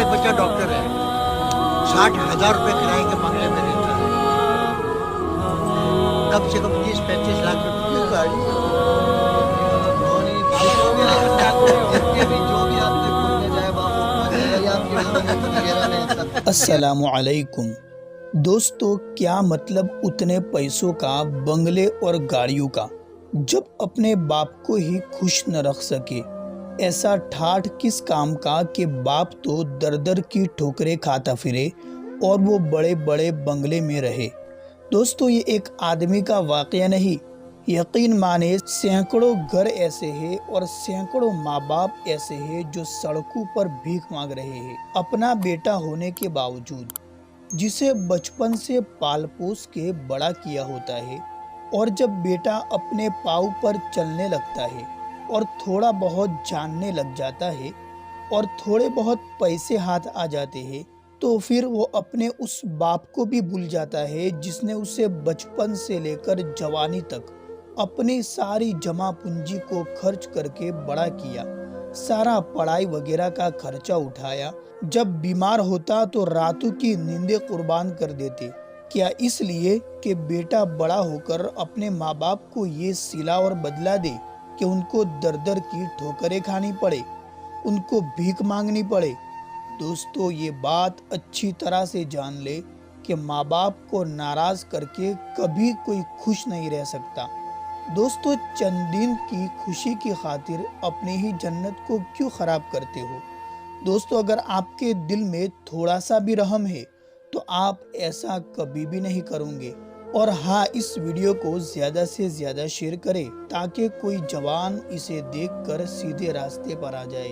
एक बच्चा डॉक्टर है, 60,000 रुपए किराए के बंगले में रहता है, कम से कम 30-35 लाख रुपए की गाड़ी है। जितने भी जो भी आपने बोलने जाए बाबू ये आपके वगैरह नहीं। अस्सलामु अलैकुम दोस्तों, क्या मतलब उतने पैसों का, बंगले और गाड़ियों का, जब अपने बाप को ही खुश न रख सके। ऐसा ठाठ किस काम का कि बाप तो दर दर की ठोकरें खाता फिरे और वो बड़े बड़े बंगले में रहे। दोस्तों, ये एक आदमी का वाकया नहीं, यकीन माने सैकड़ों घर ऐसे हैं और सैकड़ों माँ बाप ऐसे हैं जो सड़कों पर भीख मांग रहे हैं अपना बेटा होने के बावजूद, जिसे बचपन से पाल पोस के बड़ा किया होता है। और जब बेटा अपने पाँव पर चलने लगता है और थोड़ा बहुत जानने लग जाता है और थोड़े बहुत पैसे हाथ आ जाते हैं, तो फिर वो अपने उस बाप को भी भूल जाता है जिसने उसे बचपन से लेकर जवानी तक अपनी सारी जमा पूंजी को खर्च करके बड़ा किया, सारा पढ़ाई वगैरह का खर्चा उठाया। जब बीमार होता तो रातों की नींदें कुर्बान कर देते, क्या इसलिए कि बेटा बड़ा होकर अपने माँ बाप को ये सिला और बदला दे कि उनको दर दर की ठोकरें खानी पड़े, उनको भीख मांगनी पड़े। दोस्तों, ये बात अच्छी तरह से जान ले कि माँ बाप को नाराज करके कभी कोई खुश नहीं रह सकता। दोस्तों, चंद दिन की खुशी की खातिर अपनी ही जन्नत को क्यों खराब करते हो। दोस्तों, अगर आपके दिल में थोड़ा सा भी रहम है तो आप ऐसा कभी भी नहीं करोगे। और हाँ, इस वीडियो को ज़्यादा से ज़्यादा शेयर करें ताकि कोई जवान इसे देखकर सीधे रास्ते पर आ जाए।